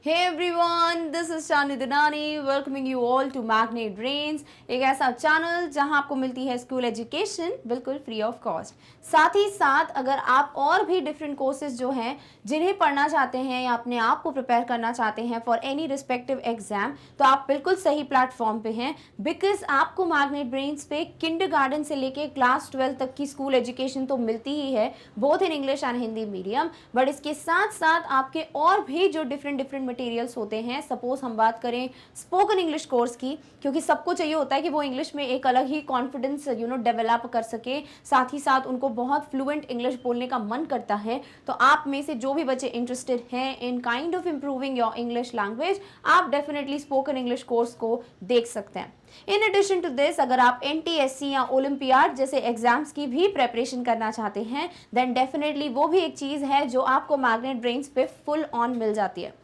Hey everyone, this is Shani Dinani welcoming you all to Magnet Brains, एक ऐसा channel जहां आपको मिलती है स्कूल एजुकेशन बिल्कुल फ्री ऑफ कॉस्ट। साथ ही साथ अगर आप और भी डिफरेंट कोर्सेज जो हैं जिन्हें पढ़ना चाहते हैं या अपने आप को प्रिपेयर करना चाहते हैं फॉर एनी रिस्पेक्टिव एग्जाम, तो आप बिल्कुल सही प्लेटफॉर्म पे हैं, बिकॉज आपको मैग्नेट ब्रेन्स पे किंडरगार्टन से लेके क्लास 12 तक की स्कूल एजुकेशन तो मिलती ही है, both in English and Hindi medium, but इसके साथ साथ आपके और भी जो डिफरेंट मटेरियल्स होते हैं। सपोज हम बात करें स्पोकन इंग्लिश कोर्स की, क्योंकि सबको चाहिए होता है कि वो इंग्लिश में एक अलग ही कॉन्फिडेंस डेवलप कर सके, साथ ही साथ उनको बहुत फ्लुएंट इंग्लिश बोलने का मन करता है। तो आप में से जो भी बच्चे इंटरेस्टेड हैं in kind of improving your English language, आप डेफिनेटली स्पोकन इंग्लिश कोर्स को देख सकते हैं। इन एडिशन टू दिस, अगर आप NTSC या ओलंपियाड जैसे एग्जाम्स की भी प्रेपरेशन करना चाहते हैं, देन डेफिनेटली वो भी एक चीज़ है जो आपको मैग्नेट ब्रेन्स पे फुल ऑन मिल जाती है।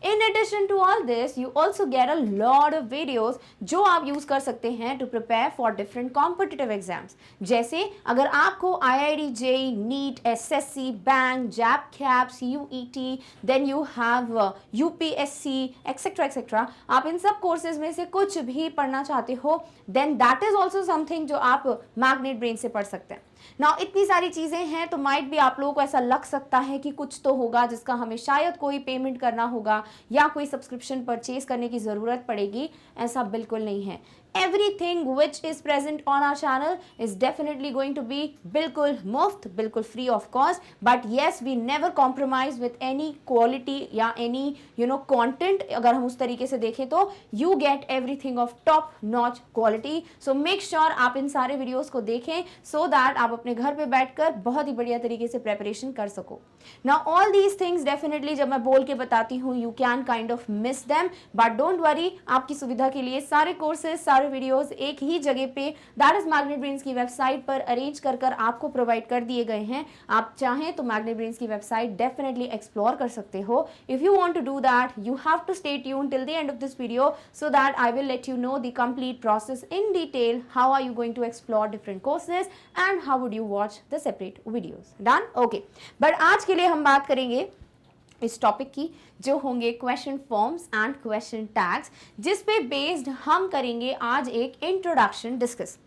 In addition to all this, you also get a lot of videos जो आप यूज कर सकते हैं to prepare for different competitive exams। जैसे अगर आपको IIT JEE, NEET, SSC, bank, JAB, CAPS, UET, then you have UPSC, etc. आप इन सब कोर्सेज में से कुछ भी पढ़ना चाहते हो, then that is also something जो आप मैग्नेट ब्रेन से पढ़ सकते हैं। नाउ इतनी सारी चीज़ें हैं तो माइट भी आप लोगों को ऐसा लग सकता है कि कुछ तो होगा जिसका हमें शायद कोई पेमेंट करना होगा या कोई सब्सक्रिप्शन परचेज करने की ज़रूरत पड़ेगी। ऐसा बिल्कुल नहीं है। Everything which is present on our channel is definitely going to be बिल्कुल मुफ्त, बिल्कुल free of cost, but yes, we never compromise with any quality या any content। अगर हम उस तरीके से देखें तो you get everything of top notch quality, so make sure आप इन सारे वीडियोस को देखें so that आप अपने घर पे बैठकर बहुत ही बढ़िया तरीके से प्रेपरेशन कर सको। Now all these things definitely जब मैं बोल के बताती हूँ you can kind of miss them, but don't worry, आपकी सुविधा के लिए सारे कोर्सेज, सारे वीडियोस एक ही जगह पे, दैट इज मैग्नेट ब्रेन्स की वेबसाइट पर अरेंज कर आपको प्रोवाइड कर दिए गए हैं। आप चाहें तो मैग्नेट ब्रेन्स की वेबसाइट डेफिनेटली एक्सप्लोर कर सकते हो। If you want to do that, you have to stay tune till the end of this video so that I will let you know the complete process in detail, how are you going to explore different courses and how would you watch the separate videos. Done? Okay, but आज के लिए हम बात करेंगे इस topic की जो होंगे question forms and question tags, जिस पे बेस्ड हम करेंगे आज एक इंट्रोडक्शन डिस्कस।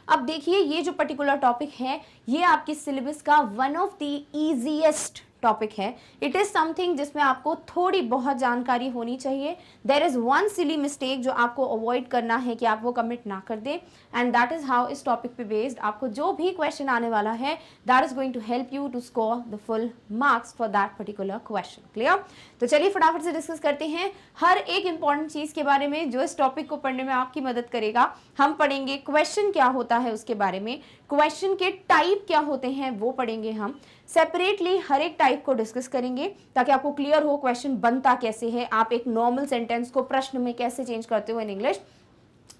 अब देखिए, ये जो पर्टिकुलर टॉपिक है ये आपके सिलेबस का one of the easiest topic है। इट इज समथिंग जिसमें आपको थोड़ी बहुत जानकारी होनी चाहिए। There is one silly mistake जो आपको अवॉइड करना है कि आप वो कमिट ना कर दें, एंड दैट इज हाउ इस टॉपिक पे बेस्ड आपको जो भी क्वेश्चन आने वाला है that is going to help you to score the full marks for that particular question. Clear? तो चलिए फटाफट से डिस्कस करते हैं हर एक इंपॉर्टेंट चीज के बारे में जो इस टॉपिक को पढ़ने में आपकी मदद करेगा। हम पढ़ेंगे क्वेश्चन क्या होता है उसके बारे में, क्वेश्चन के टाइप क्या होते हैं वो पढ़ेंगे, हम सेपरेटली हर एक टाइप को डिस्कस करेंगे ताकि आपको क्लियर हो क्वेश्चन बनता कैसे है, आप एक नॉर्मल सेंटेंस को प्रश्न में कैसे चेंज करते हो in English.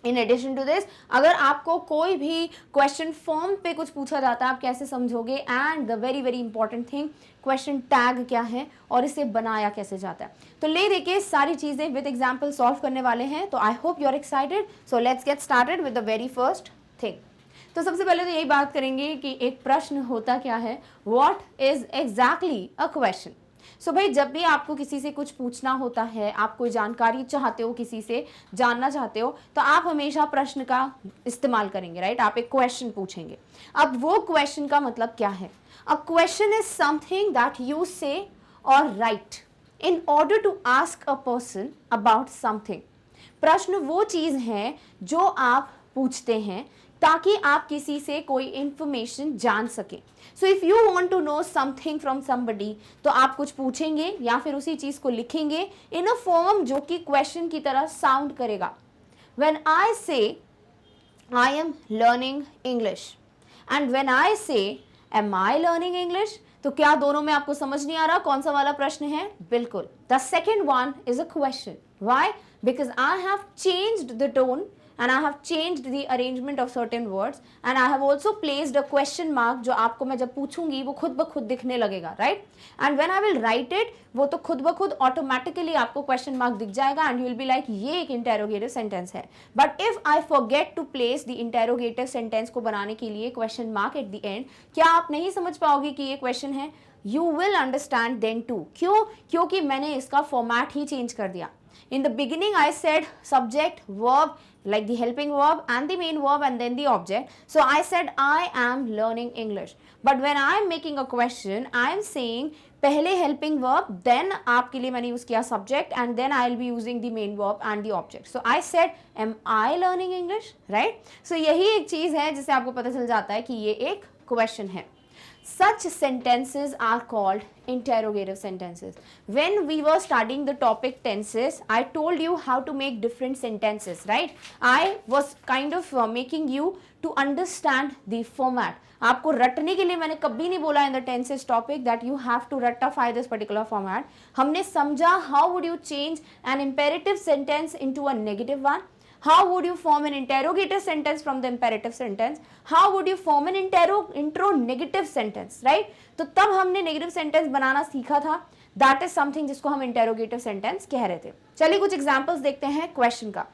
In addition to this, अगर आपको कोई भी क्वेश्चन फॉर्म पे कुछ पूछा जाता है आप कैसे समझोगे, and the very very important thing, question tag क्या है और इसे बनाया कैसे जाता है। तो ले देखिए सारी चीजें विद एग्जाम्पल सॉल्व करने वाले हैं। तो I hope you are excited, so let's get started with the very first thing. तो सबसे पहले तो यही बात करेंगे कि एक प्रश्न होता क्या है, what is exactly a question. So भाई, जब भी आपको किसी से कुछ पूछना होता है, आप कोई जानकारी चाहते हो, किसी से जानना चाहते हो, तो आप हमेशा प्रश्न का इस्तेमाल करेंगे, राइट? आप एक क्वेश्चन पूछेंगे। अब वो क्वेश्चन का मतलब क्या है? A question is something that you say or write in order to ask a person about something. प्रश्न वो चीज है जो आप पूछते हैं ताकि आप किसी से कोई इंफॉर्मेशन जान सके। So if you want to know something from somebody, तो आप कुछ पूछेंगे या फिर उसी चीज को लिखेंगे इन अ फॉर्म जो कि क्वेश्चन की तरह साउंड करेगा। व्हेन आई से I am learning English and when I से एम आई लर्निंग इंग्लिश, तो क्या दोनों में आपको समझ नहीं आ रहा कौन सा वाला प्रश्न है? बिल्कुल, the second one is a question. Why? Because I have changed the tone and I have changed the arrangement of certain words and I have also placed a question mark जो आपको मैं जब पूछूंगी वो खुद ब खुद दिखने लगेगा, right? And when I will write it, वो तो खुद ब खुद ऑटोमेटिकली आपको question mark दिख जाएगा and you will be like ये एक interrogative sentence है। But if I forget to place the interrogative sentence को बनाने के लिए question mark at the end, क्या आप नहीं समझ पाओगे कि ये question है? you will understand then too. क्यों? क्योंकि मैंने इसका फॉर्मेट ही चेंज कर दिया. In the beginning I said subject, verb, like the helping verb and the main verb and then the object. So I said I am learning English. But when I am making a question, I am saying पहले helping verb, then आपके लिए मैंने use किया subject and then I will be using the main verb and the object. So I said am I learning English, right? So यही एक चीज़ है जिससे आपको पता चल जाता है कि ये एक question है. Such sentences are called interrogative sentences. When we were studying the topic tenses, I told you how to make different sentences, right? I was kind of making you to understand the format. आपको रटने के लिए मैंने कभी नहीं बोला in the tenses topic that you have to ratify this particular format. हमने समझा how would you change an imperative sentence into a negative one. How would you form an interrogative sentence from the imperative sentence? How would you form an intro negative sentence, right? तो तब हमने negative sentence बनाना सीखा था. That is something जिसको हम interrogative sentence कह रहे थे. चलिए कुछ examples देखते हैं question का.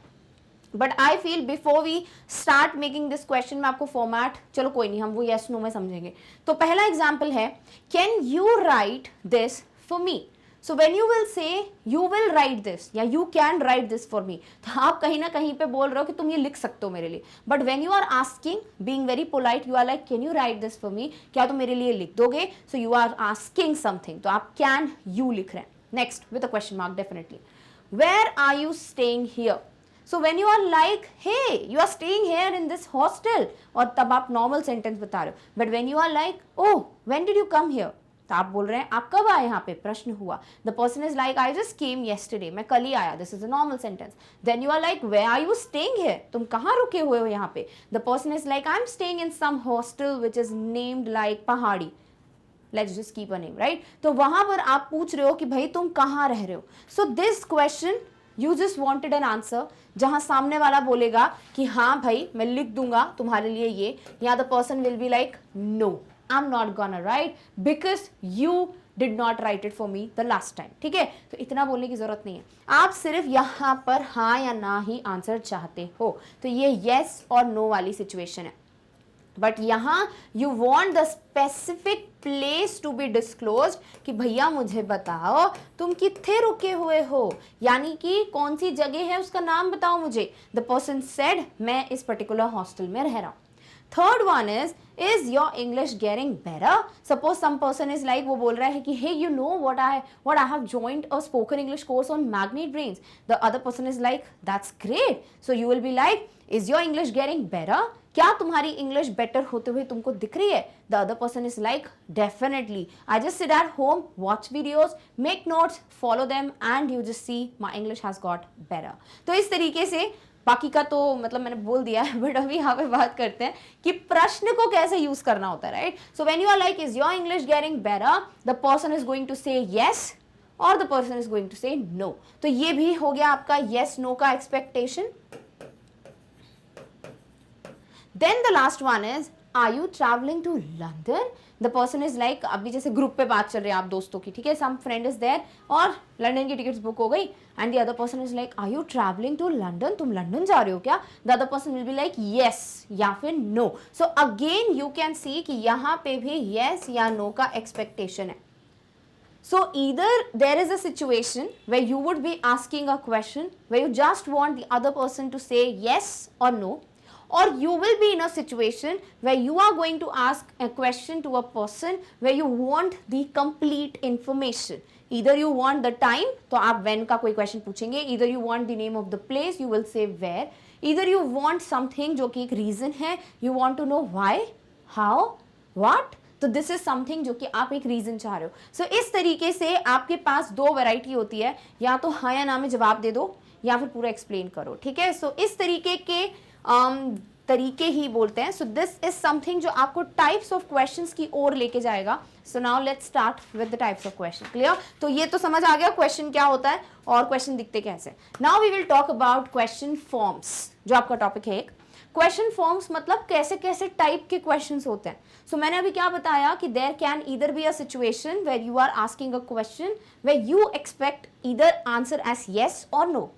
But I feel before we start making this question मैं आपको format, चलो कोई नहीं, हम वो yes no में समझेंगे. तो पहला example है, can you write this for me? So when you will say you will write this या you can write this for me, तो आप कहीं ना कहीं पे बोल रहे हो कि तुम ये लिख सकते हो मेरे लिए. But when you are asking, being very polite, you are like can you write this for me? क्या तुम मेरे लिए लिख दोगे? So you are asking something. तो आप can you लिख रहे हैं. Next with a question mark definitely. Where are you staying here? So when you are like hey you are staying here in this hostel, और तब आप normal sentence बता रहे हो. But when you are like oh when did you come here? तो आप बोल रहे हैं आप कब आए यहाँ पे, प्रश्न हुआ. The person is like I just came yesterday, मैं कल ही आया. This is a normal sentence. Then you are like where are you staying here, तुम कहाँ रुके हुए हो यहाँ पे. The person is like I am staying in some hostel which is named like Pahadi. Let's just keep a name, right. तो वहां पर आप पूछ रहे हो कि भाई तुम कहाँ रह रहे हो. So this question you just wanted an answer जहां सामने वाला बोलेगा कि हाँ भाई मैं लिख दूंगा तुम्हारे लिए ये, या the person will be like no I'm not gonna write because you did not write it for me the last time. ठीक है, तो इतना बोलने की जरूरत नहीं है. आप सिर्फ यहाँ पर हाँ या ना ही आंसर चाहते हो. तो ये yes और no वाली सिचुएशन है. बट यहाँ you want the specific place to be disclosed कि भैया मुझे बताओ तुम कितने रुके हुए हो, यानी कि कौन सी जगह है उसका नाम बताओ मुझे. The person said मैं इस particular hostel में रह रहा हूँ. Third one is your English getting better? Suppose some person is like वो बोल रहा है कि hey you know what I have joined a spoken English course on Magnet Brains. The other person is like that's great. So you will be like is your English getting better? क्या तुम्हारी English better होते हुए तुमको दिख रही है? The other person is like definitely. I just sit at home, watch videos, make notes, follow them and you just see my English has got better. तो इस तरीके से बाकी का तो मतलब मैंने बोल दिया है, बट अभी यहाँ पे बात करते हैं कि प्रश्न को कैसे यूज करना होता है, right. So when you are like is your English getting better, the person is going to say yes or the person is going to say no. तो ये भी हो गया आपका यस नो का expectation. Then the last one is are you travelling to London. The person is like अभी जैसे group पे बात चल रही है आप दोस्तों की, ठीक है, सम फ्रेंड इज देयर और लंदन की टिकट्स बुक हो गई and the other person is like are you travelling to London, तुम लंदन जा रहे हो क्या. The other person will be like yes या फिर no. So again you can see कि यहाँ पे भी येस या नो का एक्सपेक्टेशन है. So either there is a situation where you would be asking a question where you just want the other person to say yes or no, or you will be in a situation where you are going to ask a question to a person where you want the complete information. Either you want the time, तो आप when का कोई question पूछेंगे. Either you want the name of the place, you will say where. Either you want something जो कि एक reason है, you want to know why, how, what. तो दिस इज समथिंग जो कि आप एक रीजन चाह रहे हो. सो इस तरीके से आपके पास दो वैरायटी होती है, या तो हाँ या ना में जवाब दे दो या फिर पूरा एक्सप्लेन करो, ठीक है. सो इस तरीके के तरीके ही बोलते हैं. सो दिस इज समथिंग जो आपको टाइप्स ऑफ क्वेश्चंस की ओर लेके जाएगा. So now let's start with the types of question. Clear. तो ये तो समझ आ गया क्वेश्चन क्या होता है और क्वेश्चन दिखते कैसे. Now we will talk about question forms, जो आपका टॉपिक है. एक क्वेश्चन फॉर्म्स मतलब कैसे कैसे टाइप के क्वेश्चंस होते हैं. सो मैंने अभी क्या बताया कि there can either be a situation where you are asking a question where you expect either answer as yes or no.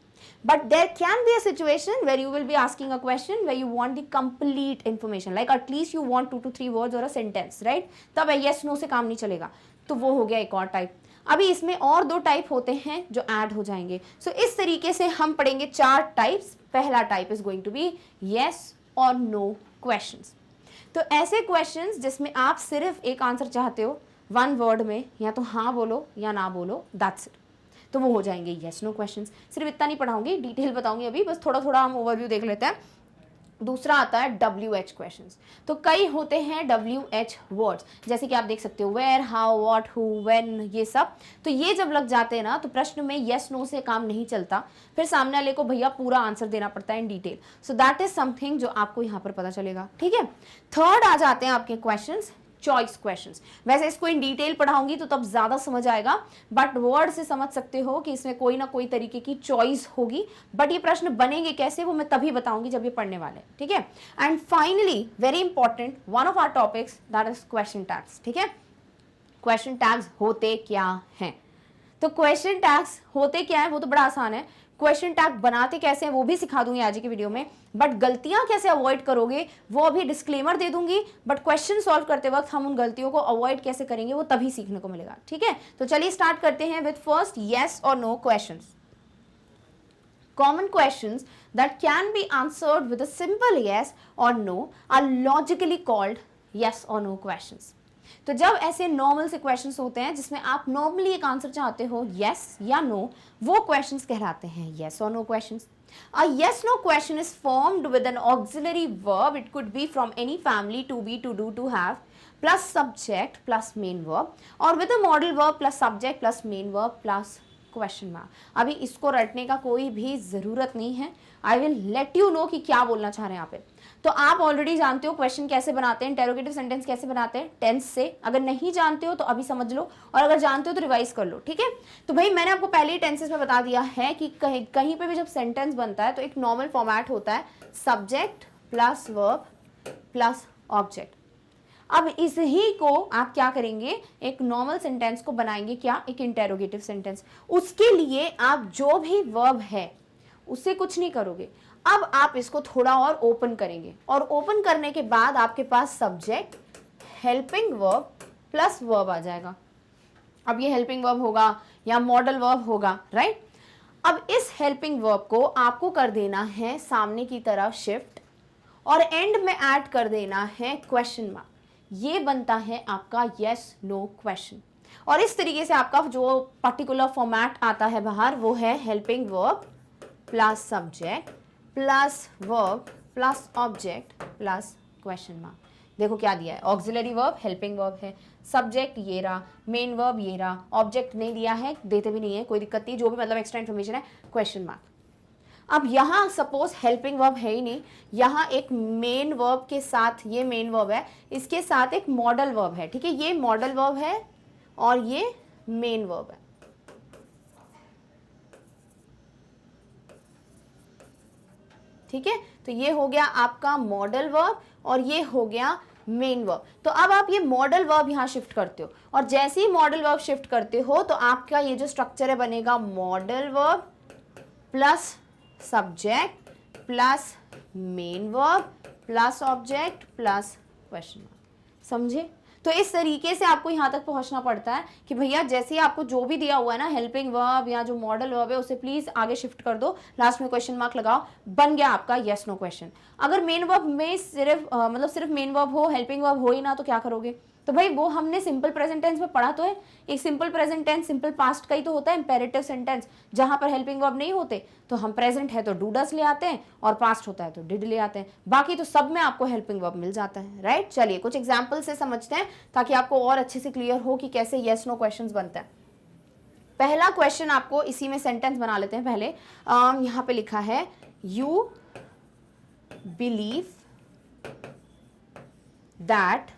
But there can be a situation where you will be asking a question where you want the complete information, like at least you want 2 to 3 words or a sentence, right? तब yes no से काम नहीं चलेगा. तो वो हो गया एक और टाइप। अभी इसमें और 2 टाइप होते हैं जो ऐड हो जाएंगे। सो इस तरीके से हम पढ़ेंगे 4 टाइप्स। पहला type is going to be yes or no questions. तो ऐसे क्वेश्चंस जिसमें आप सिर्फ एक आंसर चाहते हो 1 वर्ड में, या तो हाँ बोलो या ना बोलो, दैट्स इट, तो वो हो जाएंगे येस नो क्वेश्चंस। सिर्फ इतना नहीं पढ़ाऊंगी, डिटेल बताऊंगी अभी, बस थोड़ा थोड़ा हम ओवरव्यू देख लेते हैं। दूसरा आता है WH क्वेश्चंस। तो कई होते हैं WH वर्ड्स, जैसे कि आप देख सकते हो where, how, what, who, when, ये सब। तो ये जब लग जाते हैं ना तो प्रश्न में येस नो से काम नहीं चलता, फिर सामने वाले को भैया पूरा आंसर देना पड़ता है in detail. So that is something जो आपको यहाँ पर पता चलेगा, ठीक है। थर्ड आ जाते हैं आपके क्वेश्चंस चॉइस क्वेश्चंस। वैसे इसको इन डिटेल पढ़ाऊंगी तो तब ज्यादा समझ आएगा, बट वर्ड से समझ सकते हो कि इसमें कोई ना कोई तरीके की चॉइस होगी, बट ये प्रश्न बनेंगे कैसे वो मैं तभी बताऊंगी जब ये पढ़ने वाले, ठीक है। And finally very important one of our topics that is question tags, ठीक है। क्वेश्चन टैग्स होते क्या हैं? तो क्वेश्चन टैग्स होते क्या है वो तो बड़ा आसान है। क्वेश्चन टैग बनाते कैसे हैं वो भी सिखा दूंगी आज की वीडियो में, बट गलतियां कैसे अवॉइड करोगे वो अभी डिस्क्लेमर दे दूंगी, बट क्वेश्चन सॉल्व करते वक्त हम उन गलतियों को अवॉइड कैसे करेंगे वो तभी सीखने को मिलेगा, ठीक है। तो चलिए स्टार्ट करते हैं with first yes or no questions. Common questions that can be answered with a simple yes or no are logically called yes or no questions. तो जब ऐसे नॉर्मल से क्वेश्चंस होते हैं जिसमें आप नॉर्मली एक आंसर चाहते हो यस या नो, वो क्वेश्चंस कहलाते हैं yes or no questions. A yes no question is formed with an auxiliary verb. It could be from any family, to be, to do, to have, plus subject plus main verb, or with a modal verb plus subject plus main verb plus question mark. अभी इसको रटने का कोई भी जरूरत नहीं है, आई will let you no कि क्या बोलना चाह रहे हैं यहाँ पे। तो आप ऑलरेडी जानते हो क्वेश्चन कैसे बनाते हैं, इंटेरोगेटिव सेंटेंस कैसे बनाते हैं, टेंस से। अगर नहीं जानते हो तो अभी समझ लो, और अगर जानते हो तो रिवाइज कर लो, ठीक है। तो भाई मैंने आपको पहले ही टेंसेस में बता दिया है कि कहीं पे भी जब सेंटेंस बनता है तो एक नॉर्मल फॉर्मेट होता है, subject plus verb plus object. अब इस ही को आप क्या करेंगे, एक नॉर्मल सेंटेंस को बनाएंगे क्या, एक इंटेरोगेटिव सेंटेंस। उसके लिए आप जो भी वर्ब है उससे कुछ नहीं करोगे, अब आप इसको थोड़ा और ओपन करेंगे, और ओपन करने के बाद आपके पास subject helping verb plus verb आ जाएगा। अब ये हेल्पिंग वर्ब होगा या मॉडल वर्ब होगा, राइट। अब इस हेल्पिंग वर्ब को आपको कर देना है सामने की तरफ शिफ्ट, और एंड में ऐड कर देना है क्वेश्चन मार्क। ये बनता है आपका यस नो क्वेश्चन। और इस तरीके से आपका जो पर्टिकुलर फॉर्मेट आता है बाहर वो है helping verb plus subject plus verb plus object plus question mark. देखो क्या दिया है, ऑक्सिलरी वर्ब हेल्पिंग वर्ब है, सब्जेक्ट ये रहा, मेन वर्ब ये रहा, ऑब्जेक्ट नहीं दिया है, देते भी नहीं है, कोई दिक्कत नहीं, जो भी मतलब एक्स्ट्रा इन्फॉर्मेशन है, क्वेश्चन मार्क। अब यहाँ सपोज हेल्पिंग वर्ब है ही नहीं, यहाँ एक मेन वर्ब के साथ, ये मेन वर्ब है, इसके साथ एक मॉडल वर्ब है, ठीक है। ये मॉडल वर्ब है और ये मेन वर्ब है, ठीक है। तो ये हो गया आपका मॉडल वर्ब और ये हो गया मेन वर्ब। तो अब आप ये मॉडल वर्ब यहाँ शिफ्ट करते हो, और जैसे ही मॉडल वर्ब शिफ्ट करते हो तो आपका ये जो स्ट्रक्चर है बनेगा modal verb plus subject plus main verb plus object plus question mark. समझे? तो इस तरीके से आपको यहाँ तक पहुँचना पड़ता है कि भैया जैसे ही आपको जो भी दिया हुआ है ना हेल्पिंग वर्ब या जो मॉडल वर्ब है उसे प्लीज आगे शिफ्ट कर दो, लास्ट में क्वेश्चन मार्क लगाओ, बन गया आपका यस नो क्वेश्चन। अगर मेन वर्ब में सिर्फ मतलब सिर्फ मेन वर्ब हो, हेल्पिंग वर्ब हो ही ना, तो क्या करोगे? तो भाई वो हमने सिंपल प्रेजेंट टेंस में पढ़ा तो है, एक simple present tense simple past का ही तो होता है, इंपेरेटिव सेंटेंस जहां पर हेल्पिंग वर्ब नहीं होते, तो हम प्रेजेंट है तो डू डस ले आते हैं और पास्ट होता है तो डिड ले आते हैं, बाकी तो सब में आपको हेल्पिंग वर्ब मिल जाता है, राइट। चलिए कुछ एग्जाम्पल से समझते हैं ताकि आपको और अच्छे से क्लियर हो कि कैसे येस नो क्वेश्चन बनता है। पहला क्वेश्चन आपको इसी में सेंटेंस बना लेते हैं पहले। यहाँ पे लिखा है you believe that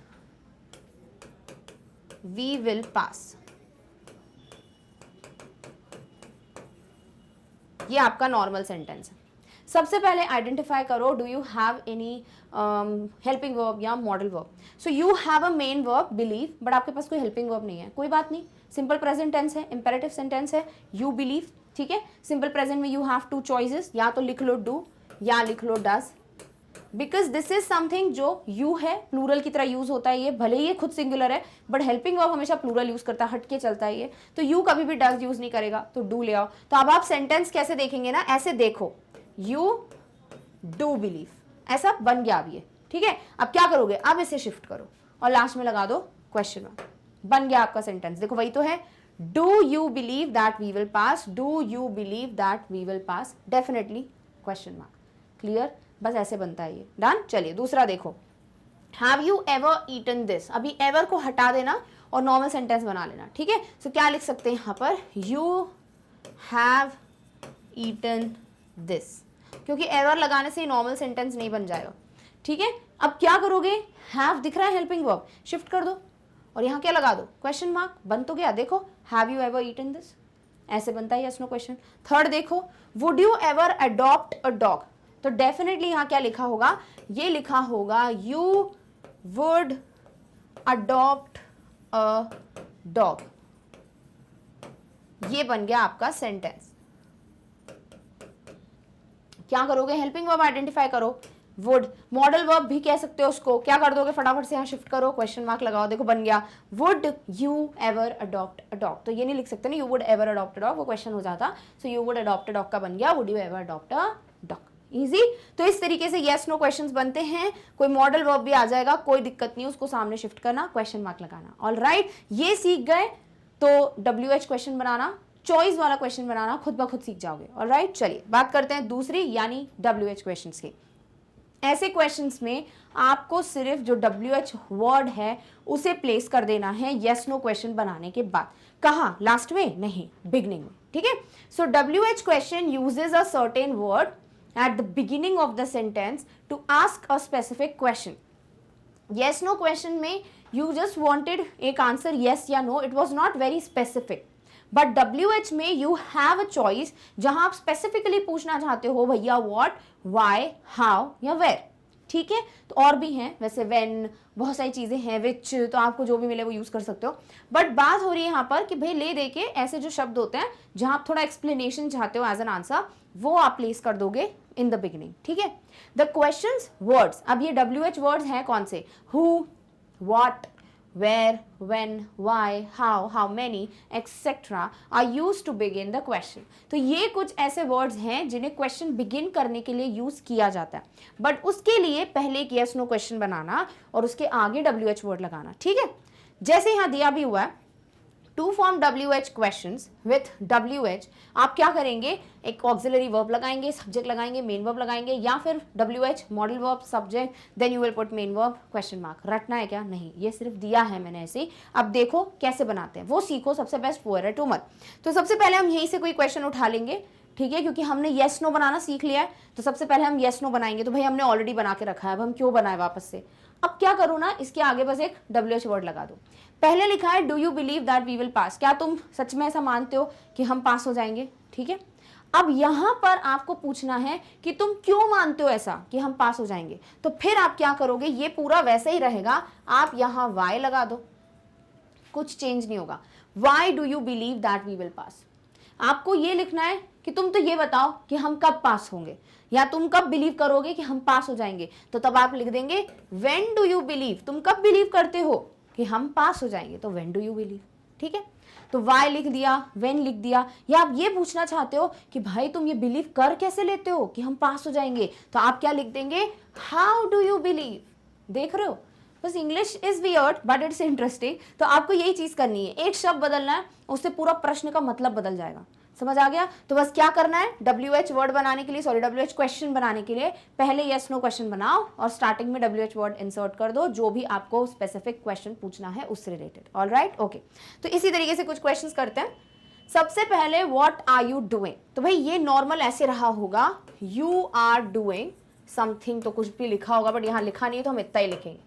we will pass। ये आपका नॉर्मल सेंटेंस है। सबसे पहले आइडेंटिफाई करो do you have any helping verb या modal verb. So you have a main verb believe, but आपके पास कोई हेल्पिंग वर्ब नहीं है, कोई बात नहीं, सिंपल प्रेजेंट टेंस है, इंपेरेटिव सेंटेंस है, यू बिलीव, ठीक है। सिंपल प्रेजेंट में यू हैव टू चॉइसेस, या तो लिख लो डू या लिख लो does, because this is something जो यू है, प्लूरल की तरह यूज होता है ये, भले ही ये खुद सिंगुलर है बट हेल्पिंग वर्ब हमेशा प्लूरल यूज करता है, हटके चलता है ये, तो यू कभी भी डज यूज नहीं करेगा, तो डू ले आओ। तो अब आप सेंटेंस कैसे देखेंगे ना, ऐसे देखो, यू डू बिलीव, ऐसा बन गया अब ये, ठीक है। अब क्या करोगे, अब इसे शिफ्ट करो और लास्ट में लगा दो क्वेश्चन मार्क, बन गया आपका सेंटेंस। देखो वही तो है, do you believe that we will pass, do you believe that we will pass, definitely question mark, clear, बस ऐसे बनता है ये, डन। चलिए दूसरा देखो, have you ever eaten this, अभी एवर को हटा देना और नॉर्मल सेंटेंस बना लेना, ठीक है। सो क्या लिख सकते हैं यहाँ पर, यू हैव ईटन दिस, क्योंकि एवर लगाने से नॉर्मल सेंटेंस नहीं बन जाएगा, ठीक है। अब क्या करोगे, हैव दिख रहा है हेल्पिंग वर्ब, शिफ्ट कर दो और यहाँ क्या लगा दो, क्वेश्चन मार्क, बन तो गया। देखो have you ever eaten this, ऐसे बनता है यस नो क्वेश्चन। थर्ड देखो, would you ever adopt a dog, तो डेफिनेटली यहाँ क्या लिखा होगा, ये लिखा होगा you would adopt a dog, ये बन गया आपका सेंटेंस। क्या करोगे, हेल्पिंग वर्ब आइडेंटिफाई करो, वुड, मॉडल वर्ब भी कह सकते हो उसको, क्या कर दोगे, फटाफट से यहाँ शिफ्ट करो, क्वेश्चन मार्क लगाओ, देखो बन गया, would you ever adopt a dog, तो ये नहीं लिख सकते ना, you would ever adopt a dog, वो क्वेश्चन हो जाता, so you would adopt a dog का बन गया would you ever adopt a dog, easy. तो इस तरीके से येस नो क्वेश्चंस बनते हैं, कोई मॉडल वर्ब भी आ जाएगा, कोई दिक्कत नहीं, उसको सामने शिफ्ट करना, क्वेश्चन मार्क लगाना, ऑलराइट। ये सीख गए तो WH क्वेश्चन बनाना, चॉइस वाला क्वेश्चन बनाना खुद ब खुद सीख जाओगे, ऑलराइट। चलिए बात करते हैं दूसरी यानी WH क्वेश्चंस की। ऐसे क्वेश्चंस में आपको सिर्फ जो WH वर्ड है उसे प्लेस कर देना है येस नो क्वेश्चन बनाने के बाद। कहाँ, लास्ट में नहीं, बिगिनिंग में, ठीक है। सो WH question uses a certain word at the beginning of the sentence to ask a specific question. Yes no question में you just wanted एक answer yes या no, it was not very specific. But WH में you have a choice जहां आप specifically पूछना चाहते हो भैया what, why, how या where, ठीक है। तो और भी हैं वैसे, when, बहुत सारी चीज़ें हैं, which, तो आपको जो भी मिले वो यूज़ कर सकते हो। बट बात हो रही है यहाँ पर कि भाई ले दे के ऐसे जो शब्द होते हैं जहाँ आप थोड़ा एक्सप्लेनेशन चाहते हो एज एन आंसर, वो आप प्लेस कर दोगे इन द बिगिनिंग, ठीक है। द क्वेश्चंस वर्ड्स, अब ये WH वर्ड्स हैं कौन से, who, what, where, when, why, how many, etc. are used to begin the question. तो ये कुछ ऐसे वर्ड्स हैं जिन्हें क्वेश्चन बिगिन करने के लिए यूज किया जाता है, बट उसके लिए पहले एक yes no क्वेश्चन बनाना और उसके आगे WH वर्ड लगाना, ठीक है। जैसे यहाँ दिया भी हुआ है, to form WH questions with WH, आप क्या करेंगे, एक ऑक्सिलरी वर्ब लगाएंगे, सब्जेक्ट लगाएंगे, मेन वर्ब लगाएंगे, या फिर WH modal verb subject, then you will put main verb question mark. रटना है क्या, नहीं, ये सिर्फ दिया है मैंने ऐसे ही। अब देखो कैसे बनाते हैं, वो सीखो, सबसे बेस्ट वो है, रटो मत। तो सबसे पहले हम यहीं से कोई क्वेश्चन उठा लेंगे, ठीक है, क्योंकि हमने येस नो बनाना सीख लिया है, तो सबसे पहले हम येस नो बनाएंगे। तो भाई हमने ऑलरेडी बना के रखा है, अब हम क्यों बनाए वापस से। अब क्या करो ना, इसके आगे बस एक WH वर्ड लगा दो। पहले लिखा है do you believe that we will pass, क्या तुम सच में ऐसा मानते हो कि हम पास हो जाएंगे, ठीक है। अब यहां पर आपको पूछना है कि तुम क्यों मानते हो ऐसा कि हम पास हो जाएंगे, तो फिर आप क्या करोगे, ये पूरा वैसे ही रहेगा, आप यहां वाई लगा दो, कुछ चेंज नहीं होगा। Why do you believe that we will pass, आपको ये लिखना है कि तुम तो ये बताओ कि हम कब पास होंगे, या तुम कब बिलीव करोगे कि हम पास हो जाएंगे, तो तब आप लिख देंगे व्हेन डू यू बिलीव, तुम कब बिलीव करते हो कि हम पास हो जाएंगे, तो व्हेन डू यू बिलीव, ठीक है। तो वाई लिख दिया, व्हेन लिख दिया, या आप ये पूछना चाहते हो कि भाई तुम ये बिलीव कर कैसे लेते हो कि हम पास हो जाएंगे, तो आप क्या लिख देंगे, हाउ डू यू बिलीव। देख रहे हो, बस English is weird but it's interesting. तो आपको यही चीज करनी है, एक शब्द बदलना है, उससे पूरा प्रश्न का मतलब बदल जाएगा, समझ आ गया। तो बस क्या करना है, WH वर्ड बनाने के लिए, सॉरी WH क्वेश्चन बनाने के लिए पहले येस नो क्वेश्चन बनाओ और स्टार्टिंग में WH वर्ड इंसर्ट कर दो, जो भी आपको स्पेसिफिक क्वेश्चन पूछना है उससे रिलेटेड, ऑलराइट, ओके। तो इसी तरीके से कुछ क्वेश्चंस करते हैं। सबसे पहले व्हाट आर यू डूइंग, तो भाई ये नॉर्मल ऐसे रहा होगा, यू आर डूइंग समथिंग, तो कुछ भी लिखा होगा, बट यहाँ लिखा नहीं है तो हम इतना ही लिखेंगे,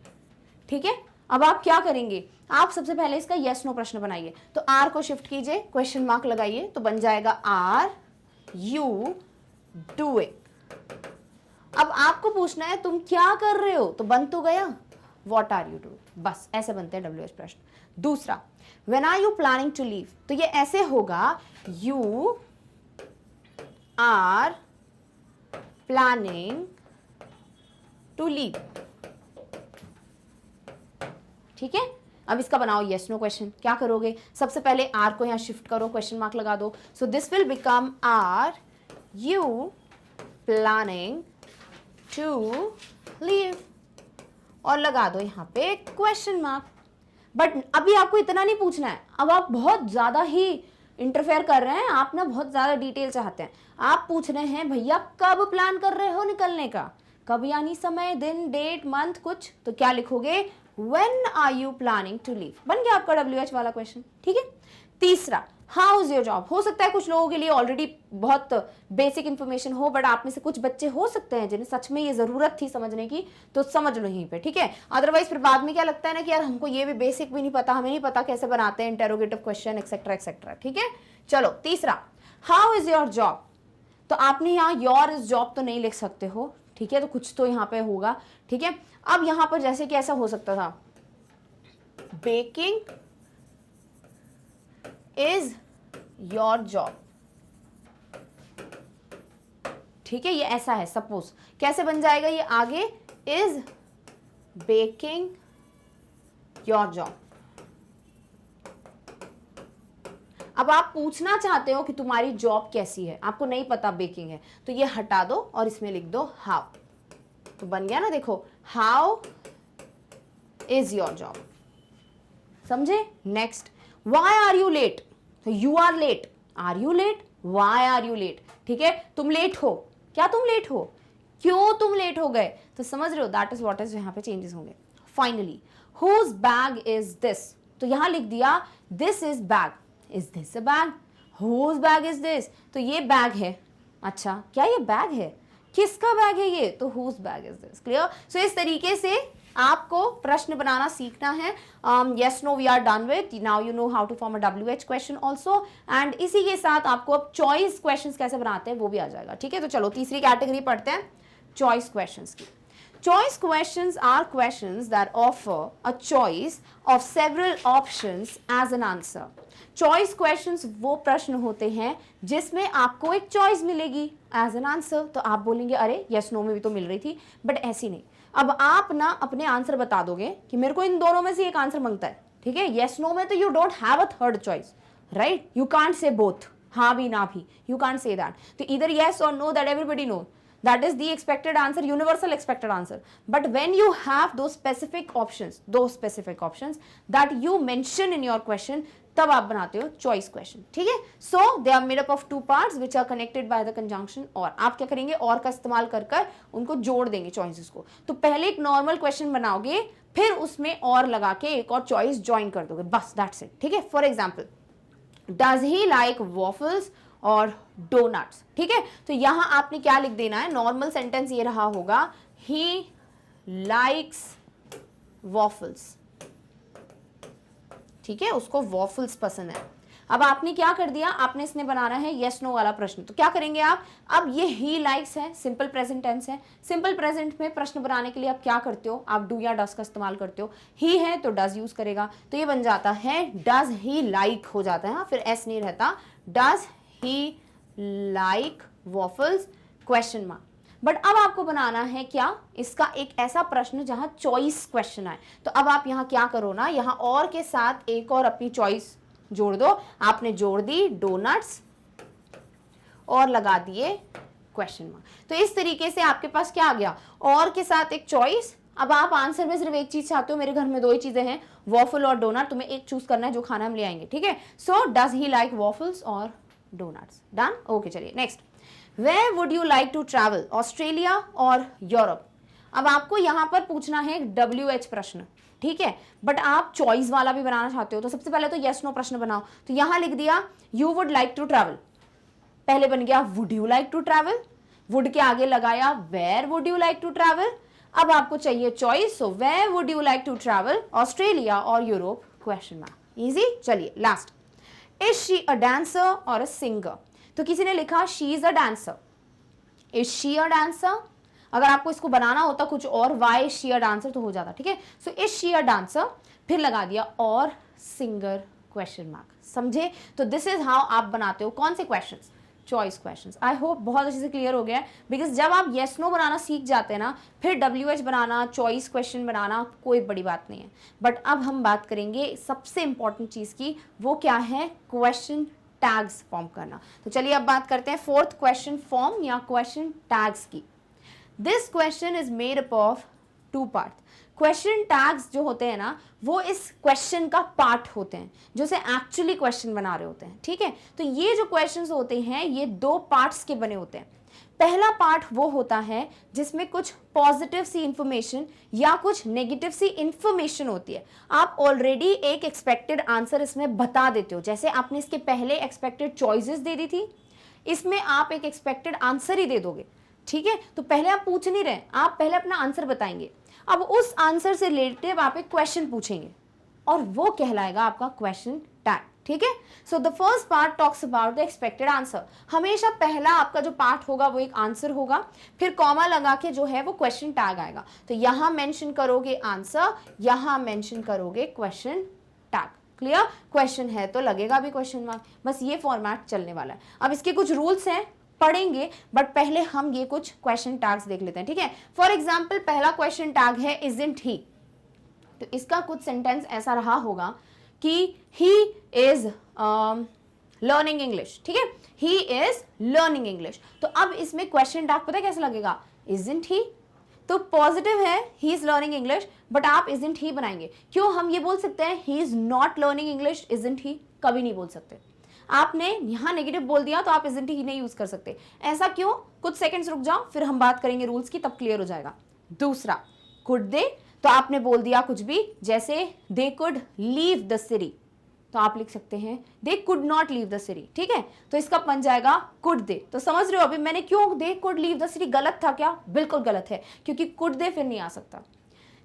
ठीक है। अब आप क्या करेंगे, आप सबसे पहले इसका येस नो प्रश्न बनाइए, तो आर को शिफ्ट कीजिए, क्वेश्चन मार्क लगाइए, तो बन जाएगा आर यू डूइंग। अब आपको पूछना है तुम क्या कर रहे हो, तो बन तो गया व्हाट आर यू डूइंग, बस ऐसे बनते हैं WH प्रश्न। दूसरा, when are you planning to leave, तो ये ऐसे होगा, you are planning to leave. ठीक है, अब इसका बनाओ यस नो क्वेश्चन। क्या करोगे, सबसे पहले आर को यहाँ शिफ्ट करो, क्वेश्चन मार्क लगा दो। So this will become are you planning to leave, और लगा दो यहाँ पे क्वेश्चन मार्क। बट अभी आपको इतना नहीं पूछना है, अब आप बहुत ज्यादा ही इंटरफेयर कर रहे हैं, आप ना बहुत ज्यादा डिटेल चाहते हैं। आप पूछ रहे हैं भैया कब प्लान कर रहे हो निकलने का, कब यानी समय, दिन, डेट, मंथ कुछ, तो क्या लिखोगे, when are you planning to leave. बन गया आपका WH वाला क्वेश्चन। ठीक है, तीसरा, हाउ इज योर जॉब। हो सकता है कुछ लोगों के लिए ऑलरेडी बहुत बेसिक इंफॉर्मेशन हो, बट आप में से कुछ बच्चे हो सकते हैं जिन्हें सच में ये जरूरत थी समझने की, तो समझ लो यहीं पे। ठीक है, अदरवाइज फिर बाद में क्या लगता है ना कि यार हमको ये भी बेसिक भी नहीं पता, हमें नहीं पता कैसे बनाते हैं इंटेरोगेटिव क्वेश्चन एक्सेट्रा एक्सेट्रा। ठीक है, चलो तीसरा, हाउ इज योर जॉब। तो आपने यहाँ योर इज जॉब तो नहीं लिख सकते हो, ठीक है, तो कुछ तो यहाँ पे होगा। ठीक है, अब यहाँ पर जैसे कि ऐसा हो सकता था, बेकिंग इज योर जॉब। ठीक है, ये ऐसा है, सपोज कैसे बन जाएगा ये आगे, इज बेकिंग योर जॉब। अब आप पूछना चाहते हो कि तुम्हारी जॉब कैसी है, आपको नहीं पता बेकिंग है, तो ये हटा दो और इसमें लिख दो हाउ। तो बन गया ना, देखो, हाउ इज योर जॉब। समझे। Next, why are you late. तो you are late, are you late, why are you late. ठीक है, तुम लेट हो, क्या तुम लेट हो, क्यों तुम लेट हो गए, तो समझ रहे हो, दैट इज व्हाट इज, यहाँ पे चेंजेस होंगे। Finally, whose bag is this. तो यहां लिख दिया this is bag, is this a bag, whose bag is this, तो ये बैग है। अच्छा, क्या ये बैग है, किसका बैग है ये, तो whose bag is this. Clear. So इस तरीके से आपको प्रश्न बनाना सीखना है। Yes no we are done with, now you know how to form a WH question also, and इसी के साथ आपको अब चॉइस क्वेश्चंस कैसे बनाते हैं वो भी आ जाएगा। ठीक है, तो चलो तीसरी कैटेगरी पढ़ते हैं, चॉइस क्वेश्चंस की। Choice questions are questions that offer a choice of several options as an answer. Choice questions वो प्रश्न होते हैं जिसमें आपको एक चॉइस मिलेगी एज एन आंसर। तो आप बोलेंगे अरे यस नो में भी तो मिल रही थी, बट ऐसी नहीं। अब आप ना अपने आंसर बता दोगे कि मेरे को इन दोनों में से एक आंसर मांगता है। ठीक है, यस नो में तो you don't have a third choice, right, you can't say both, हाँ भी ना भी, यू कांट से दैट। तो इधर yes or no, that everybody know, that is the expected answer, universal expected answer. But when you have those specific options that you mention in your question, तब आप बनाते हो choice question. ठीक है, so they are made up of two parts which are connected by the conjunction or. आप क्या करेंगे, और का इस्तेमाल कर कर उनको जोड़ देंगे choices को। तो पहले एक normal question बनाओगे, फिर उसमें और लगा के एक और choice join कर दोगे, बस that's it। ठीक है, for example, does he like waffles और डोनट्स। ठीक है, तो यहां आपने क्या लिख देना है, नॉर्मल सेंटेंस ये रहा होगा, ही लाइक्स वॉफल्स। ठीक है, उसको वॉफल्स पसंद है। अब आपने क्या कर दिया, आपने इसने बनाना है यस नो वाला प्रश्न। तो क्या करेंगे आप, अब ये ही लाइक्स है, सिंपल प्रेजेंट टेंस है। सिंपल प्रेजेंट में प्रश्न बनाने के लिए आप क्या करते हो, आप डू या डस का इस्तेमाल करते हो। ही है तो डज यूज करेगा, तो ये बन जाता है डज ही लाइक हो जाता है, फिर एस नहीं रहता, does he like waffles question mark. But अब आपको बनाना है क्या, इसका एक ऐसा प्रश्न जहां चॉइस क्वेश्चन आए। तो अब आप यहां क्या करो ना, यहां और के साथ एक और अपनी चॉइस जोड़ दो। आपने जोड़ दी डोनट्स और लगा दिए क्वेश्चन मार्क। तो इस तरीके से आपके पास क्या आ गया, और के साथ एक चॉइस। अब आप आंसर में सिर्फ एक चीज चाहते हो, मेरे घर में दो ही चीजें हैं, वॉफल और डोनट, तुम्हें एक चूज करना है जो खाना हम ले आएंगे। ठीक है, so does he like waffles or doughnuts. Done, okay, चलिए next, where would you like to travel, Australia or Europe. अब आपको यहां पर पूछना है WH प्रश्न। ठीक है, बट आप चॉइस वाला भी बनाना चाहते हो, तो सबसे पहले तो यस नो प्रश्न बनाओ। तो यहां लिख दिया you would like to travel, पहले बन गया would you like to travel, would के आगे लगाया where would you like to travel. अब आपको चाहिए choice, so where would you like to travel, Australia or Europe question mark. Easy. चलिए last, is she a dancer or a singer. तो किसी ने लिखा she is a dancer, is she a dancer. अगर आपको इसको बनाना होता कुछ और, why is she a dancer तो हो जाता। ठीक है, so is she a dancer, फिर लगा दिया और सिंगर क्वेश्चन मार्क। समझे। तो दिस इज हाउ आप बनाते हो कौन से questions, choice questions. I hope बहुत अच्छे से क्लियर हो गया है, बिकॉज जब आप येस नो बनाना सीख जाते हैं ना, फिर WH बनाना, चॉइस क्वेश्चन बनाना कोई बड़ी बात नहीं है। बट अब हम बात करेंगे सबसे इंपॉर्टेंट चीज़ की, वो क्या है, क्वेश्चन टैग्स फॉर्म करना। तो चलिए अब बात करते हैं फोर्थ क्वेश्चन फॉर्म या क्वेश्चन टैग्स की। This question is made up of 2 part. Question tags जो होते हैं ना, वो इस क्वेश्चन का पार्ट होते हैं, जो से एक्चुअली क्वेश्चन बना रहे होते हैं, ठीक है। तो ये जो क्वेश्चंस होते हैं ये 2 पार्ट्स के बने होते हैं। पहला पार्ट वो होता है जिसमें कुछ पॉजिटिव सी इंफॉर्मेशन या कुछ नेगेटिव सी इंफॉर्मेशन होती है। आप ऑलरेडी एक एक्सपेक्टेड आंसर इसमें बता देते हो, जैसे आपने इसके पहले एक्सपेक्टेड चॉइसेस दे दी थी, इसमें आप एक एक्सपेक्टेड आंसर ही दे दोगे, ठीक है। तो पहले आप पूछ नहीं रहे, आप पहले अपना आंसर बताएंगे। अब उस आंसर से रिलेटेड आप एक क्वेश्चन पूछेंगे और वो कहलाएगा आपका क्वेश्चन टैग, ठीक है। So the first part talks about the expected answer. हमेशा पहला आपका जो पार्ट होगा वो एक आंसर होगा, फिर कॉमा लगा के जो है वो क्वेश्चन टैग आएगा। तो यहां मेंशन करोगे आंसर, यहां मेंशन करोगे क्वेश्चन टैग। क्लियर? क्वेश्चन है तो लगेगा भी क्वेश्चन मार्क। बस ये फॉर्मेट चलने वाला है। अब इसके कुछ रूल्स हैं, पढ़ेंगे, बट पहले हम ये कुछ क्वेश्चन टैग्स देख लेते हैं, ठीक है। फॉर एग्जाम्पल पहला क्वेश्चन टैग है इजंट ही। तो इसका कुछ सेंटेंस ऐसा रहा होगा कि ही इज लर्निंग इंग्लिश, ठीक है, ही इज लर्निंग इंग्लिश। तो अब इसमें क्वेश्चन टैग पता है कैसे लगेगा, इजंट ही। तो पॉजिटिव है he is learning English, but आप इजंट ही बनाएंगे। क्यों? हम ये बोल सकते हैं he is not learning English, isn't he कभी नहीं बोल सकते। आपने यहां नेगेटिव बोल दिया तो आप इजंट ही नहीं यूज कर सकते। ऐसा क्यों? कुछ सेकंड्स रुक जाओ, फिर हम बात करेंगे रूल्स की, तब क्लियर हो जाएगा। दूसरा, कुड दे, तो आपने बोल दिया कुछ भी, जैसे they could leave the city, तो आप लिख सकते हैं they could not leave the city, ठीक है। तो इसका बन जाएगा कुड दे। तो समझ रहे हो अभी मैंने क्यों they could leave the city गलत था क्या? बिल्कुल गलत है, क्योंकि कुड दे फिर नहीं आ सकता।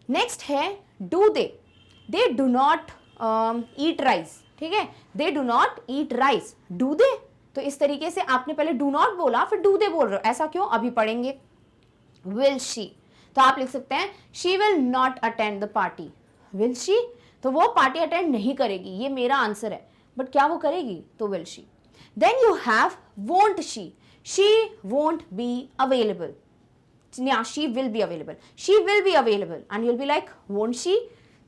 नेक्स्ट है do they do not eat rice, ठीक है, they do not eat rice, do they. तो इस तरीके से आपने पहले डू नॉट बोला फिर डू दे बोल रहे हो, ऐसा क्यों? अभी पढ़ेंगे। विल शी, तो आप लिख सकते हैं she will not attend the party. Will she, तो वो पार्टी अटेंड नहीं करेगी, ये मेरा आंसर है, बट क्या वो करेगी? तो will she. Then you have won't she won't be available, या she will be available, she will be available and you'll be like won't she.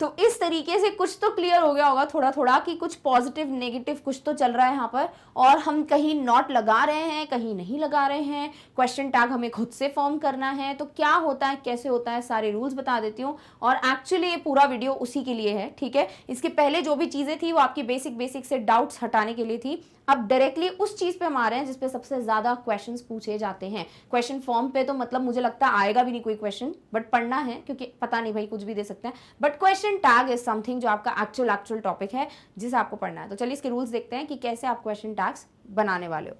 तो इस तरीके से कुछ तो क्लियर हो गया होगा थोड़ा थोड़ा कि कुछ पॉजिटिव नेगेटिव कुछ तो चल रहा है यहाँ पर, और हम कहीं नॉट लगा रहे हैं कहीं नहीं लगा रहे हैं। क्वेश्चन टैग हमें खुद से फॉर्म करना है, तो क्या होता है कैसे होता है सारे रूल्स बता देती हूँ। और एक्चुअली ये पूरा वीडियो उसी के लिए है, ठीक है। इसके पहले जो भी चीजें थी वो आपकी बेसिक से डाउट्स हटाने के लिए थी। अब डायरेक्टली उस चीज पे हम आ रहे हैं जिसपे सबसे ज्यादा क्वेश्चंस पूछे जाते हैं। क्वेश्चन फॉर्म पे तो मतलब मुझे लगता है आएगा भी नहीं कोई क्वेश्चन, बट पढ़ना है क्योंकि पता नहीं भाई कुछ भी दे सकते हैं। But question tag is something जो आपका एक्चुअल टॉपिक है जिसे आपको पढ़ना है। तो चलिए इसके रूल्स देखते हैं कि कैसे आप क्वेश्चन टैग्स बनाने वाले हो।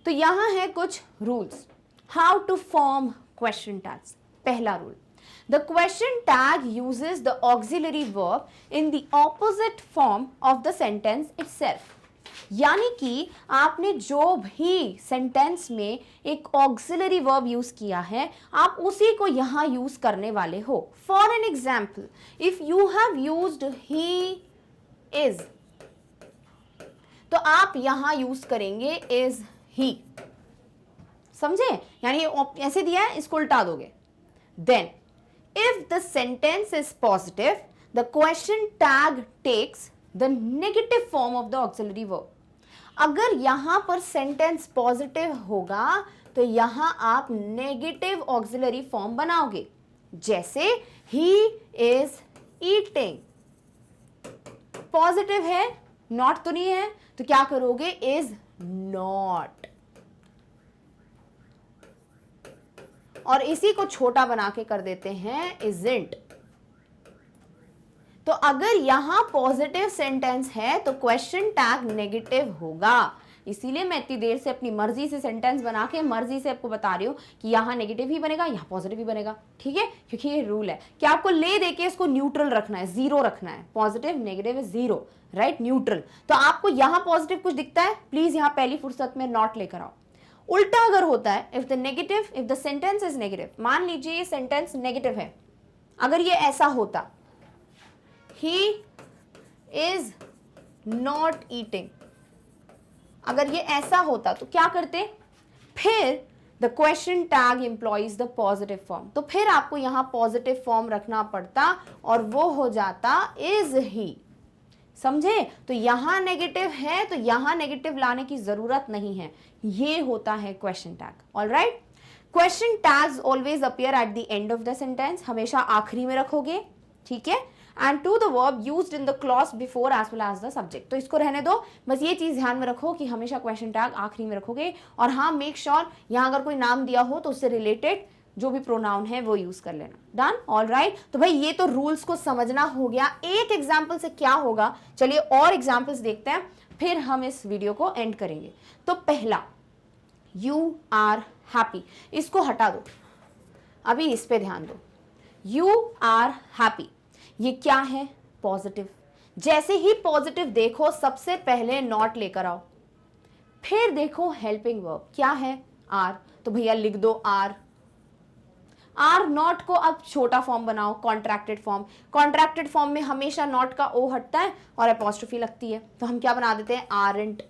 तो यहाँ है कुछ rules, how to form question tags. पहला rule, the question tag uses the auxiliary verb in the opposite form of the sentence itself। यानी कि आपने जो भी सेंटेंस में एक ऑक्सिलरी वर्ब यूज किया है आप उसी को यहां यूज करने वाले हो। For an example, if you have used he is, तो आप यहां यूज करेंगे इज ही, समझे? यानी ऐसे दिया है, इसको उल्टा दोगे। Then if the sentence is positive, the question tag takes the negative form of the auxiliary verb। अगर यहां पर सेंटेंस पॉजिटिव होगा तो यहां आप नेगेटिव ऑक्सिलरी फॉर्म बनाओगे, जैसे he is eating। पॉजिटिव है, नॉट तो नहीं है, तो क्या करोगे? Is not. और इसी को छोटा बना के कर देते हैं isn't। तो अगर यहां पॉजिटिव सेंटेंस है तो क्वेश्चन टैग नेगेटिव होगा। इसीलिए मैं इतनी देर से अपनी मर्जी से सेंटेंस बना के मर्जी से आपको बता रही हूं कि यहां नेगेटिव ही बनेगा यहां पॉजिटिव ही बनेगा, ठीक है, क्योंकि ये रूल है कि आपको ले देके इसको न्यूट्रल रखना है, जीरो रखना है। पॉजिटिव नेगेटिव है जीरो, राइट, न्यूट्रल। तो आपको यहां पॉजिटिव कुछ दिखता है, प्लीज यहां पहली फुर्सत में नॉट लेकर आओ। उल्टा अगर होता है, if the sentence is negative, मान लीजिए ये सेंटेंस नेगेटिव है, अगर ये ऐसा होता ही इज नॉट ईटिंग, अगर ये ऐसा होता तो क्या करते, फिर the question tag employees the positive form, तो फिर आपको यहां पॉजिटिव फॉर्म रखना पड़ता और वो हो जाता इज ही। समझे? तो यहां नेगेटिव है तो यहां नेगेटिव लाने की जरूरत नहीं है, ये होता है question tag. Alright, question tags always appear at the end of the sentence, हमेशा आखिरी में रखोगे, ठीक है। And to the verb used in the clause before as well as the subject, तो इसको रहने दो, बस ये चीज ध्यान में रखो कि हमेशा क्वेश्चन टैग आखिरी में रखोगे। और हाँ, मेक श्योर यहां अगर कोई नाम दिया हो तो उससे रिलेटेड जो भी प्रोनाउन है वो यूज कर लेना। डन? ऑलराइट, तो भाई ये तो रूल्स को समझना हो गया। एक एग्जाम्पल से क्या होगा, चलिए और एग्जाम्पल्स देखते हैं, फिर हम इस वीडियो को एंड करेंगे। तो पहला, यू आर हैप्पी, इसको हटा दो, अभी इस पे ध्यान दो। यू आर हैप्पी, ये क्या है? पॉजिटिव। जैसे ही पॉजिटिव देखो सबसे पहले नॉट लेकर आओ, फिर देखो हेल्पिंग वर्ब क्या है? आर, तो भैया लिख दो आर। आर नॉट को अब छोटा फॉर्म बनाओ, कॉन्ट्रैक्टेड फॉर्म। कॉन्ट्रैक्टेड फॉर्म में हमेशा नॉट का ओ हटता है और अपॉस्ट्रोफी लगती है, तो हम क्या बना देते हैं? आरंट।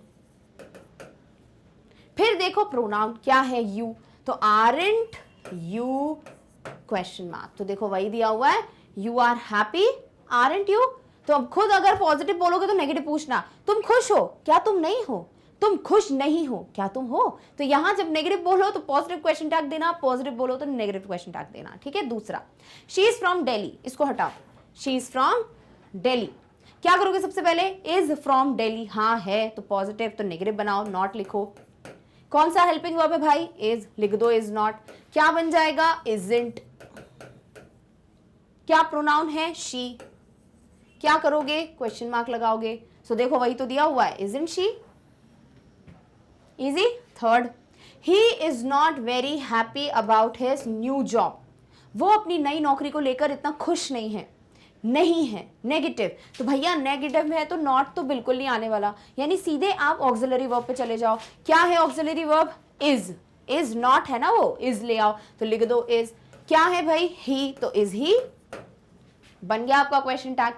फिर देखो प्रोनाउन क्या है? यू, तो आरंट यू क्वेश्चन मार्क, तो देखो वही दिया हुआ है, you are happy aren't you. तो अब खुद अगर पॉजिटिव बोलोगे तो नेगेटिव पूछना, तुम खुश हो क्या तुम नहीं हो, तुम खुश नहीं हो क्या तुम हो। तो यहां जब नेगेटिव बोलो तो पॉजिटिव क्वेश्चन टैग देना, पॉजिटिव बोलो तो नेगेटिव क्वेश्चन टैग देना, ठीक है। दूसरा, शी इज फ्रॉम दिल्ली, इसको हटाओ, शी इज फ्रॉम दिल्ली, क्या करोगे सबसे पहले? इज फ्रॉम दिल्ली, हाँ है तो पॉजिटिव, तो नेगेटिव बनाओ, नॉट लिखो। कौन सा हेल्पिंग वर्ब है भाई? इज, लिख दो इज नॉट, क्या बन जाएगा? इजंट। क्या प्रोनाउन है? शी, क्या करोगे? क्वेश्चन मार्क लगाओगे। सो देखो वही तो दिया हुआ है, isn't she. Easy. Third, he is not very happy about his new job, वो अपनी नई नौकरी को लेकर इतना खुश नहीं है, नहीं है, नेगेटिव। तो भैया नेगेटिव है तो नॉट तो बिल्कुल नहीं आने वाला, यानी सीधे आप ऑक्सिलरी वर्ब पे चले जाओ। क्या है auxiliary verb? Is, is not है ना, वो इज ले आओ, तो लिख दो इज। क्या है भाई? ही, तो इज ही, बन गया आपका question tag.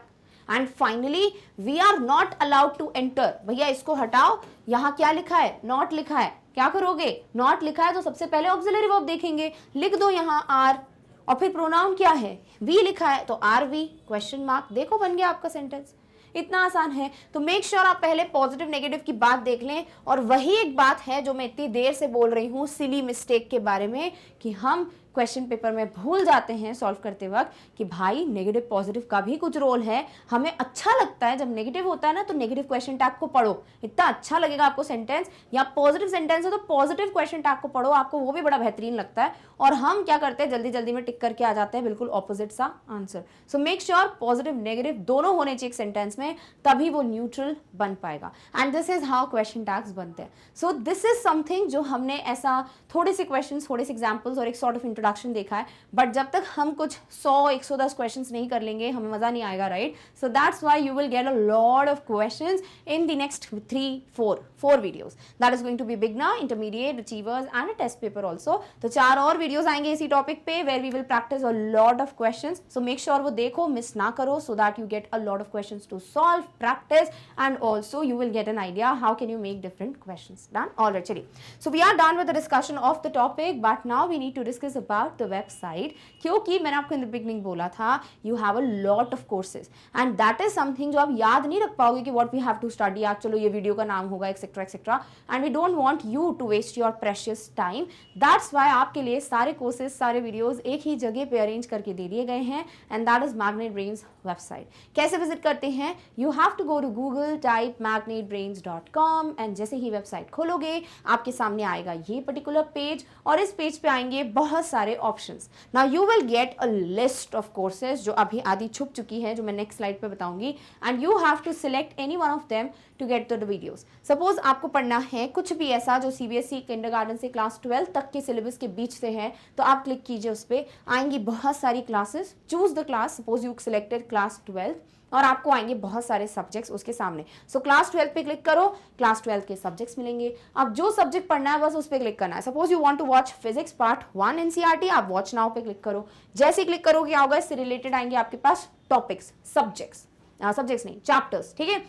And finally, we are not allowed to enter, भैया इसको हटाओ, यहां क्या लिखा है? नॉट लिखा है, क्या करोगे? नॉट लिखा है तो सबसे पहले ऑक्सिलरी वर्ब देखेंगे, लिख दो यहां आर, और फिर प्रोनाउन क्या है? वी लिखा है तो आर वी क्वेश्चन मार्क, देखो बन गया आपका सेंटेंस। इतना आसान है। तो मेक श्योर आप पहले पॉजिटिव नेगेटिव की बात देख लें, और वही एक बात है जो मैं इतनी देर से बोल रही हूँ सिली मिस्टेक के बारे में, कि हम क्वेश्चन पेपर में भूल जाते हैं सॉल्व करते वक्त कि भाई नेगेटिव पॉजिटिव का भी कुछ रोल है। हमें अच्छा लगता है जब नेगेटिव होता है ना, तो नेगेटिव क्वेश्चन टैग को पढ़ो, इतना अच्छा लगेगा आपको सेंटेंस। या पॉजिटिव सेंटेंस है तो पॉजिटिव क्वेश्चन टैग को पढ़ो, आपको वो भी बड़ा बेहतरीन लगता है। और हम क्या करते हैं, जल्दी जल्दी में टिक करके आ जाते हैं बिल्कुल ऑपोजिट सा आंसर। सो मेक श्योर पॉजिटिव नेगेटिव दोनों होने चाहिए एक सेंटेंस में, तभी वो न्यूट्रल बन पाएगा। And this is how question tags बनते हैं। सो दिस इज समथिंग जो हमने ऐसा थोड़े से क्वेश्चन, थोड़े से एग्जाम्पल्स और एक सॉर्ट ऑफ इंट्रोडक्शन देखा है, बट जब तक हम कुछ 100-110 क्वेश्चंस नहीं कर लेंगे हमें मजा नहीं आएगा, right. So that's why you will get a lot of questions in the next 3-4 videos. That is going to be beginner, intermediate, achievers and a test paper also. तो 4 और वीडियोस आएंगे इसी टॉपिक पे, where we will practise a lot of questions. So make sure वो देखो, miss ना करो, so that you get a lot of questions to solve, practice, and also you will get an idea how can you make different questions. Done? Alright, चलिए। So we are done with the discussion of the topic, but now we need to discuss about the website, क्योंकि मैंने आपको in the beginning बोला था you have a lot of courses and that is something जो आप याद नहीं रख पाओगे कि what we have to study. आज चलो ये वीडियो का नाम होगा etcetera etcetera, and we don't want you to waste your precious time. That's why आपके लिए सारे कोर्सेज, सारे वीडियोस एक ही जगह पे अरेंज करके दे दिए गए हैं, and that is MagnetBrains website. कैसे विजिट करते हैं? You have to go to Google, type magnetbrains.com, and जैसे ही वेबसाइट खोलोगे आपके सामने आएगा ये पर्टिकुलर पेज, और इस पेज पे आएंगे बहुत सारे options. Now you will get a list of courses जो अभी आधी छुप चुकी है, जो मैं नेक्स्ट स्लाइड पे बताऊंगी, and you have to select any one of them to get the videos. Suppose आपको पढ़ना है कुछ भी ऐसा जो CBSE किंडरगार्टन से क्लास 12 तक के सिलेबस के बीच से है, तो आप क्लिक कीजिए, उस पर आएंगी बहुत सारी classes. Choose the class, suppose you selected class 12, और आपको आएंगे बहुत सारे सब्जेक्ट्स उसके सामने। सो क्लास 12 पे क्लिक करो, क्लास 12 के सब्जेक्ट्स मिलेंगे। अब जो सब्जेक्ट पढ़ना है बस उस पर क्लिक करना है। Suppose you want to watch physics part 1 NCERT, आप वॉच नाउ पे क्लिक करो। जैसे ही क्लिक करोगे क्या होगा, इससे रिलेटेड आएंगे आपके पास टॉपिक्स, सब्जेक्ट्स नहीं, चैप्टर्स, ठीक है।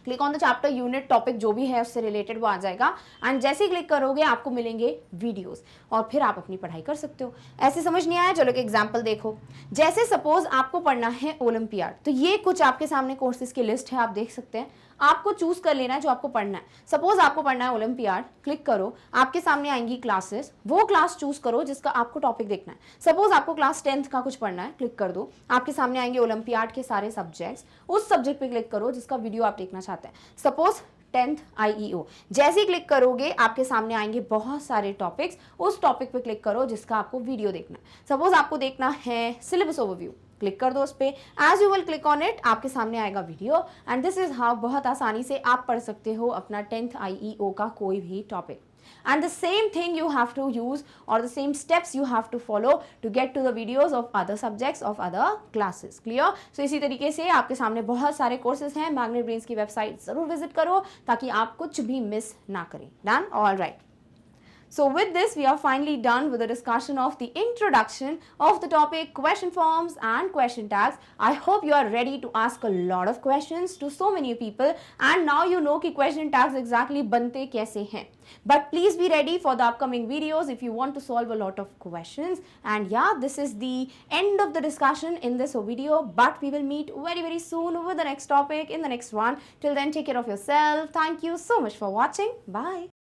Click on the chapter, unit, topic जो भी है उससे रिलेटेड वो आ जाएगा एंड जैसे ही क्लिक करोगे आपको मिलेंगे वीडियोस और फिर आप अपनी पढ़ाई कर सकते हो। ऐसे समझ नहीं आया? चलो एक एग्जांपल देखो। जैसे सपोज आपको पढ़ना है ओलंपियाड, तो ये कुछ आपके सामने कोर्सेज की लिस्ट है, आप देख सकते हैं। आपको चूज कर लेना है जो आपको पढ़ना है। सपोज आपको पढ़ना है ओलंपियाड, क्लिक करो, आपके सामने आएंगी क्लासेस, वो क्लास चूज करो जिसका आपको टॉपिक देखना है। सपोज आपको क्लास 10th का कुछ पढ़ना है, क्लिक कर दो, आपके सामने आएंगे ओलंपियाड के सारे सब्जेक्ट्स, उस सब्जेक्ट पे क्लिक करो जिसका वीडियो आप देखना चाहते हैं। सपोज 10th IEO, जैसे ही क्लिक करोगे आपके सामने आएंगे बहुत सारे टॉपिक्स, उस टॉपिक पे क्लिक करो जिसका आपको वीडियो देखना है। सपोज आपको देखना है सिलेबस ओवरव्यू, क्लिक कर दो उस पे, as you will click on it, आपके सामने आएगा video and this is how बहुत आसानी से आप पढ़ सकते हो अपना 10th IEO का कोई भी topic. And the same thing you have to use, or the same steps you have to follow to get to the videos of other subjects of other classes. Clear? So इसी तरीके से आपके सामने बहुत सारे कोर्सेज हैं। Magnet Brains की website जरूर विजिट करो ताकि आप कुछ भी मिस ना करें। Done? All right. So with this, we are finally done with the discussion of the introduction of the topic, question forms and question tags. I hope you are ready to ask a lot of questions to so many people and now you know कि question tags exactly बनते कैसे हैं. But please be ready for the upcoming videos if you want to solve a lot of questions. And yeah, this is the end of the discussion in this video, but we will meet very soon with the next topic in the next one. Till then, take care of yourself. Thank you so much for watching. Bye.